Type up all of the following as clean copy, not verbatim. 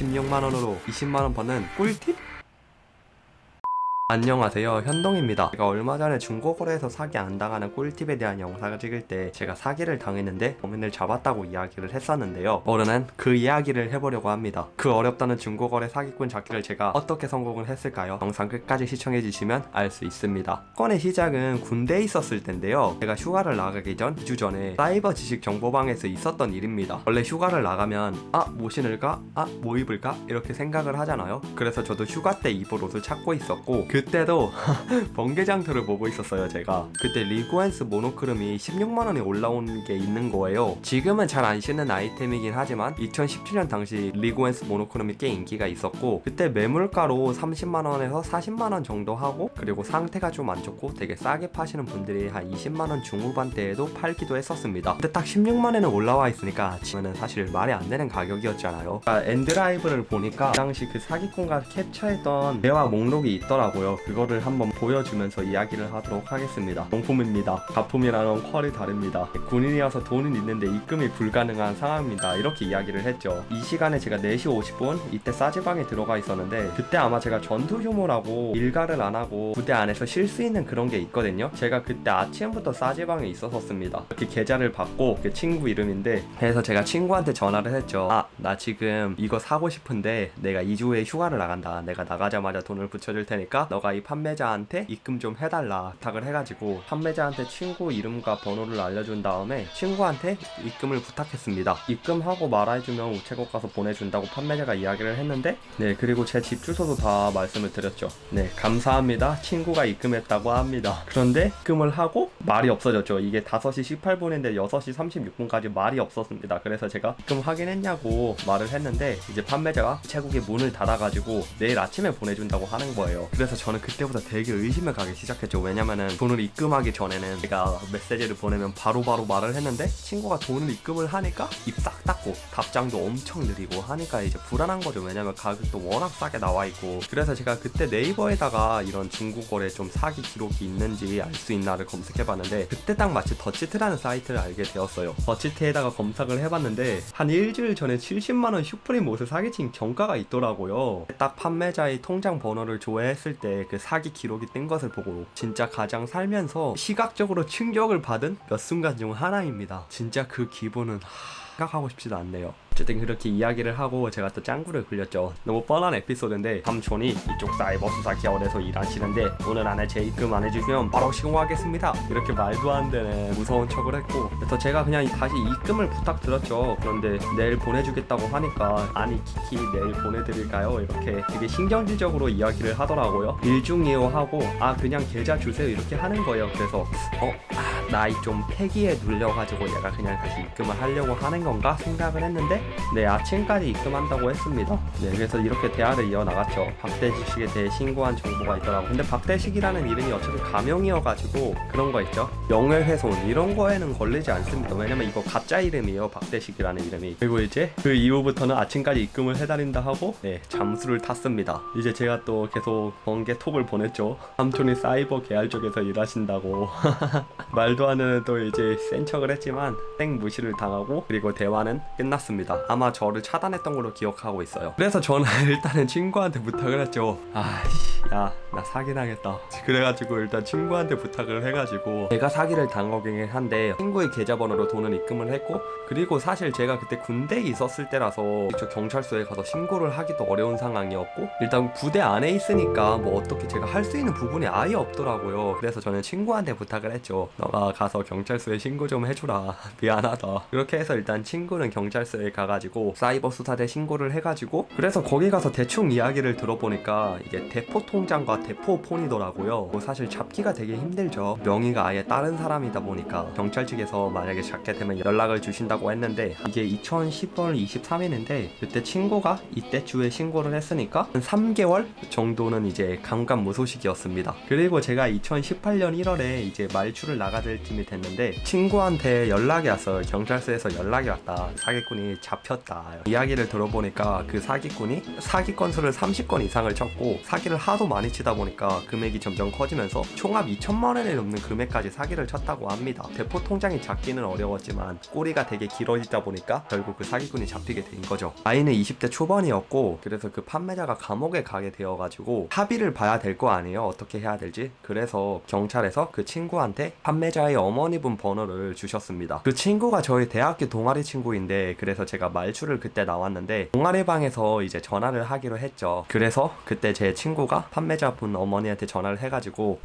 16만원으로 20만원 버는 꿀팁? 안녕하세요, 현동입니다. 제가 얼마 전에 중고거래에서 사기 안 당하는 꿀팁에 대한 영상을 찍을 때 제가 사기를 당했는데 범인을 잡았다고 이야기를 했었는데요. 오늘은 그 이야기를 해보려고 합니다. 그 어렵다는 중고거래 사기꾼 잡기를 제가 어떻게 성공을 했을까요? 영상 끝까지 시청해주시면 알 수 있습니다. 건의 시작은 군대에 있었을 텐데요. 제가 휴가를 나가기 전 2주 전에 사이버 지식 정보방에서 있었던 일입니다. 원래 휴가를 나가면 뭐 신을까? 뭐 입을까? 이렇게 생각을 하잖아요. 그래서 저도 휴가 때 입을 옷을 찾고 있었고 그때도 번개장터를 보고 있었어요. 제가 그때 리그엔스 모노크롬이 16만원에 올라온 게 있는 거예요. 지금은 잘 안 신는 아이템이긴 하지만 2017년 당시 리그엔스 모노크롬이 꽤 인기가 있었고 그때 매물가로 30만원에서 40만원 정도 하고 그리고 상태가 좀 안 좋고 되게 싸게 파시는 분들이 한 20만원 중후반대에도 팔기도 했었습니다. 근데 딱 16만원에 올라와 있으니까 지금은 사실 말이 안 되는 가격이었잖아요. 엔드라이브를 보니까 그 당시 그 사기꾼과 캡처했던 대화 목록이 있더라고요. 그거를 한번 보여주면서 이야기를 하도록 하겠습니다. 명품입니다. 가품이랑은 퀄이 다릅니다. 군인이어서 돈은 있는데 입금이 불가능한 상황입니다. 이렇게 이야기를 했죠. 이 시간에 제가 4시 50분 이때 싸지방에 들어가 있었는데 그때 아마 제가 전투 휴무라고 일가를 안 하고 부대 안에서 쉴 수 있는 그런 게 있거든요. 제가 그때 아침부터 싸지방에 있었었습니다. 이렇게 계좌를 받고 그 친구 이름인데 그래서 제가 친구한테 전화를 했죠. 나 지금 이거 사고 싶은데 내가 2주 후에 휴가를 나간다. 내가 나가자마자 돈을 붙여줄 테니까 너가 이 판매자한테 입금 좀 해달라 부탁을 해가지고 판매자한테 친구 이름과 번호를 알려준 다음에 친구한테 입금을 부탁했습니다. 입금하고 말해주면 우체국 가서 보내준다고 판매자가 이야기를 했는데 네, 그리고 제 집 주소도 다 말씀을 드렸죠. 네, 감사합니다. 친구가 입금했다고 합니다. 그런데 입금을 하고 말이 없어졌죠. 이게 5시 18분인데 6시 36분까지 말이 없었습니다. 그래서 제가 입금 확인했냐고 말을 했는데 이제 판매자가 우체국에 문을 닫아가지고 내일 아침에 보내준다고 하는 거예요. 그래서 저는 그때부터 되게 의심을 가기 시작했죠. 왜냐면은 돈을 입금하기 전에는 제가 메시지를 보내면 바로바로 말을 했는데 친구가 돈을 입금을 하니까 입 딱 닫고 답장도 엄청 느리고 하니까 이제 불안한 거죠. 왜냐면 가격도 워낙 싸게 나와 있고. 그래서 제가 그때 네이버에다가 이런 중고거래 좀 사기 기록이 있는지 알 수 있나를 검색해봤는데 그때 딱 마치 더치트라는 사이트를 알게 되었어요. 더치트에다가 검색을 해봤는데 한 일주일 전에 70만원 슈프림 옷을 사기친 정가가 있더라고요. 딱 판매자의 통장 번호를 조회했을 때 그 사기 기록이 뜬 것을 보고 진짜 가장 살면서 시각적으로 충격을 받은 몇 순간 중 하나입니다. 진짜 그 기분은 생각하고 싶지도 않네요. 어쨌든 그렇게 이야기를 하고 제가 또 짱구를 굴렸죠. 너무 뻔한 에피소드인데 삼촌이 이쪽 사이버 수사 계열에서 일하시는데 오늘 안에 제 입금 안 해주시면 바로 신고하겠습니다. 이렇게 말도 안 되는 무서운 척을 했고 그래서 제가 그냥 다시 입금을 부탁드렸죠. 그런데 내일 보내주겠다고 하니까 아니 키키 내일 보내드릴까요? 이렇게 되게 신경질적으로 이야기를 하더라고요. 일중이요 하고 그냥 계좌 주세요 이렇게 하는 거예요. 그래서 나이 좀 폐기에 눌려가지고 얘가 그냥 다시 입금을 하려고 하는 건가 생각을 했는데 네, 아침까지 입금한다고 했습니다. 네, 그래서 이렇게 대화를 이어나갔죠. 박대식에 대해 신고한 정보가 있더라고. 근데 박대식이라는 이름이 어차피 가명이어가지고 그런 거 있죠. 명예훼손 이런 거에는 걸리지 않습니다. 왜냐면 이거 가짜 이름이에요. 박대식이라는 이름이. 그리고 이제 그 이후부터는 아침까지 입금을 해달린다 하고 네, 잠수를 탔습니다. 이제 제가 또 계속 번개 톡을 보냈죠. 삼촌이 사이버 계열 쪽에서 일하신다고 말도 안 되는 또 이제 센 척을 했지만 생 무시를 당하고 그리고 대화는 끝났습니다. 아마 저를 차단했던 걸로 기억하고 있어요. 그래서 저는 일단은 친구한테 부탁을 했죠. 야, 나 사기당했다. 그래가지고 일단 친구한테 부탁을 해가지고 제가 사기를 당하긴 한데 친구의 계좌번호로 돈을 입금을 했고 그리고 사실 제가 그때 군대에 있었을 때라서 이쪽 경찰서에 가서 신고를 하기도 어려운 상황이었고 일단 부대 안에 있으니까 뭐 어떻게 제가 할 수 있는 부분이 아예 없더라고요. 그래서 저는 친구한테 부탁을 했죠. 너가 가서 경찰서에 신고 좀 해주라. 미안하다. 그렇게 해서 일단 친구는 경찰서에 가가지고 사이버 수사대 신고를 해가지고 그래서 거기 가서 대충 이야기를 들어보니까 이게 대포 통장과 대포 폰이더라고요. 사실 잡기가 되게 힘들죠. 명의가 아예 다른 사람이다 보니까 경찰 측에서 만약에 잡게 되면 연락을 주신다고 했는데 이게 2010월 23일인데 그때 친구가 이때쯤에 신고를 했으니까 한 3개월 정도는 이제 감감무소식이었습니다. 그리고 제가 2018년 1월에 이제 말출을 나가야 때쯤이 됐는데 친구한테 연락이 왔어요. 경찰서에서 연락이 왔다. 사기꾼이 잡혔다. 이야기를 들어보니까 그 사기꾼이 사기 건수를 30건 이상을 쳤고 사기를 하도 많이 치다 보니까 금액이 점점 커지면서 총합 2천만 원이 넘는 금액까지 사기를 쳤다고 합니다. 대포 통장이 잡기는 어려웠지만 꼬리가 되게 길어지다 보니까 결국 그 사기꾼이 잡히게 된 거죠. 나이는 20대 초반이었고 그래서 그 판매자가 감옥에 가게 되어가지고 합의를 봐야 될 거 아니에요. 어떻게 해야 될지. 그래서 경찰에서 그 친구한테 판매자의 어머니분 번호를 주셨습니다. 그 친구가 저희 대학교 동아리 친구인데 그래서 제가 말출을 그때 나왔는데 동아리방에서 이제 전화를 하기로 했죠. 그래서 그때 제 친구가 판매자분 어머니한테 전화를 해가지고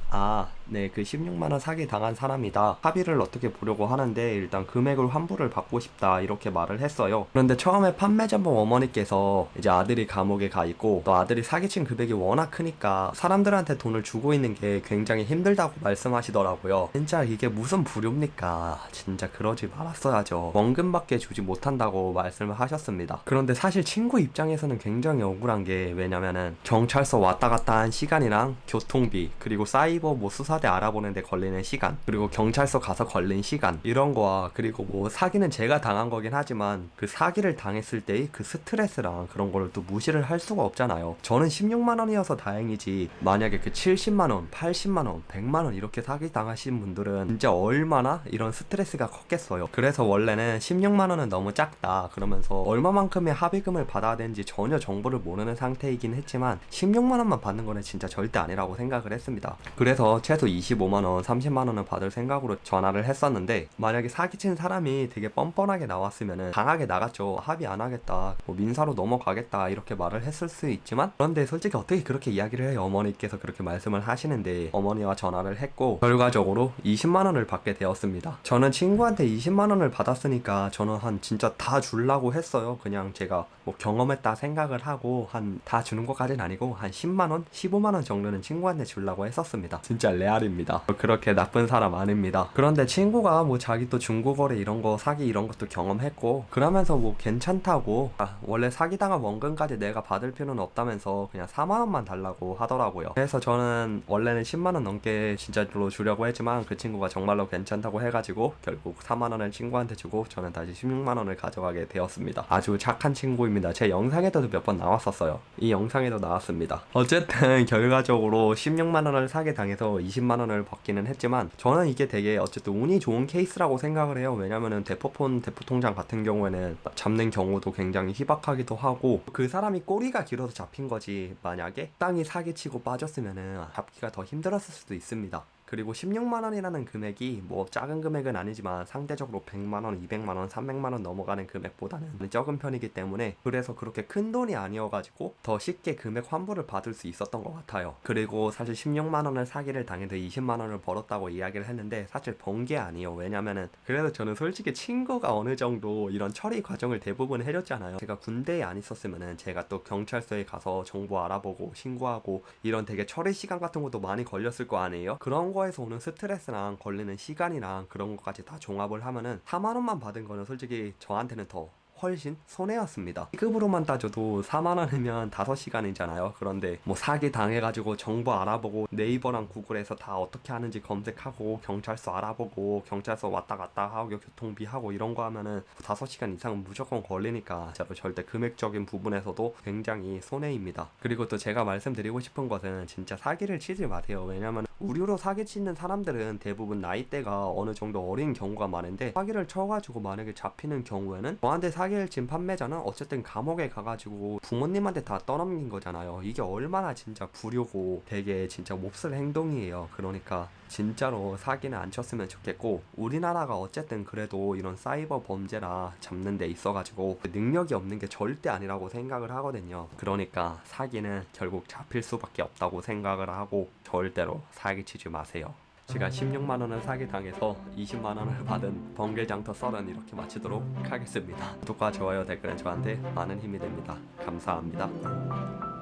네, 그 16만원 사기 당한 사람이다. 합의를 어떻게 보려고 하는데 일단 금액을 환불을 받고 싶다 이렇게 말을 했어요. 그런데 처음에 판매자분 어머니께서 이제 아들이 감옥에 가 있고 또 아들이 사기친 금액이 워낙 크니까 사람들한테 돈을 주고 있는 게 굉장히 힘들다고 말씀하시더라고요. 진짜 이게 무슨 불효입니까? 진짜 그러지 말았어야죠. 원금밖에 주지 못한다고 말씀을 하셨습니다. 그런데 사실 친구 입장에서는 굉장히 억울한 게 왜냐면은 경찰서 왔다 갔다 한 시간이랑 교통비 그리고 사이버 뭐 수사대 알아보는데 걸리는 시간 그리고 경찰서 가서 걸린 시간 이런 거와 그리고 뭐 사기는 제가 당한 거긴 하지만 그 사기를 당했을 때의 그 스트레스랑 그런 거를 또 무시를 할 수가 없잖아요. 저는 16만 원이어서 다행이지 만약에 그 70만 원, 80만 원, 100만 원 이렇게 사기 당하신 분들은 진짜 얼마나 이런 스트레스가 컸겠어요. 그래서 원래는 16만 원은 너무 작다 그러면서 얼마만큼의 합의금을 받아야 되는지 전혀 정보를 모르는 상태이긴 했지만 16만 원만 받는 거는 진짜 절대 아니라고 생각을 했습니다. 그래서 최소 25만 원, 30만 원을 받을 생각으로 전화를 했었는데 만약에 사기친 사람이 되게 뻔뻔하게 나왔으면은 강하게 나갔죠. 합의 안 하겠다. 뭐 민사로 넘어가겠다. 이렇게 말을 했을 수 있지만 그런데 솔직히 어떻게 그렇게 이야기를 해요. 어머니께서 그렇게 말씀을 하시는데 어머니와 전화를 했고 결과적으로 20만 원을 받게 되었습니다. 저는 친구한테 20만 원을 받았으니까 저는 한 진짜 다 주려고 했어요. 그냥 제가 뭐 경험했다 생각을 하고 한 다 주는 것까지는 아니고 한 10만 원, 15만 원 정도는 친구한테 주려고 했었습니다. 진짜 레알입니다. 그렇게 나쁜 사람 아닙니다. 그런데 친구가 뭐 자기 또 중고거래 이런 거 사기 이런 것도 경험했고 그러면서 뭐 괜찮다고 원래 사기당한 원금까지 내가 받을 필요는 없다면서 그냥 4만 원만 달라고 하더라고요. 그래서 저는 원래는 10만 원 넘게 진짜로 주려고 했지만 그 친구가 정말로 괜찮다고 해가지고 결국 4만 원을 친구한테 주고 저는 다시 16만 원을 가져가게 되었습니다. 아주 착한 친구입니다. 제 영상에도 몇 번 나왔었어요. 이 영상에도 나왔습니다. 어쨌든 결과적으로 16만 원을 사기 당해서 20만 원을 받기는 했지만 저는 이게 되게 어쨌든 운이 좋은 케이스라고 생각을 해요. 왜냐면은 대포폰 대포통장 같은 경우에는 잡는 경우도 굉장히 희박하기도 하고 그 사람이 꼬리가 길어서 잡힌 거지 만약에 땅이 사기치고 빠졌으면은 잡기가 더 힘들었을 수도 있습니다. 그리고 16만 원이라는 금액이 뭐 작은 금액은 아니지만 상대적으로 100만 원, 200만 원, 300만 원 넘어가는 금액보다는 적은 편이기 때문에 그래서 그렇게 큰 돈이 아니어가지고 더 쉽게 금액 환불을 받을 수 있었던 것 같아요. 그리고 사실 16만 원을 사기를 당해서 20만 원을 벌었다고 이야기를 했는데 사실 번 게 아니에요. 왜냐면은 그래도 저는 솔직히 친구가 어느 정도 이런 처리 과정을 대부분 해줬잖아요. 제가 군대에 안 있었으면은 제가 또 경찰서에 가서 정보 알아보고 신고하고 이런 되게 처리 시간 같은 것도 많이 걸렸을 거 아니에요. 그런 거에서 오는 스트레스랑 걸리는 시간이랑 그런 것까지 다 종합을 하면은 4만 원만 받은 거는 솔직히 저한테는 더 훨씬 손해였습니다. 시급으로만 따져도 4만 원이면 5시간이잖아요. 그런데 뭐 사기 당해가지고 정보 알아보고 네이버랑 구글에서 다 어떻게 하는지 검색하고 경찰서 알아보고 경찰서 왔다 갔다 하고 교통비 하고 이런 거 하면은 5시간 이상은 무조건 걸리니까 진짜로 절대 금액적인 부분에서도 굉장히 손해입니다. 그리고 또 제가 말씀드리고 싶은 것은 진짜 사기를 치지 마세요. 왜냐면 우유로 사기치는 사람들은 대부분 나이대가 어느 정도 어린 경우가 많은데 사기를 쳐가지고 만약에 잡히는 경우에는 저한테 사기를 친 판매자는 어쨌든 감옥에 가가지고 부모님한테 다 떠넘긴 거잖아요. 이게 얼마나 진짜 불효고 되게 진짜 몹쓸 행동이에요. 그러니까 진짜로 사기는 안 쳤으면 좋겠고 우리나라가 어쨌든 그래도 이런 사이버 범죄라 잡는 데 있어가지고 능력이 없는 게 절대 아니라고 생각을 하거든요. 그러니까 사기는 결국 잡힐 수밖에 없다고 생각을 하고 절대로 사기치지 마세요. 제가 16만 원을 사기 당해서 20만 원을 받은 번개장터 썰은 이렇게 마치도록 하겠습니다. 구독과 좋아요 댓글은 저한테 많은 힘이 됩니다. 감사합니다.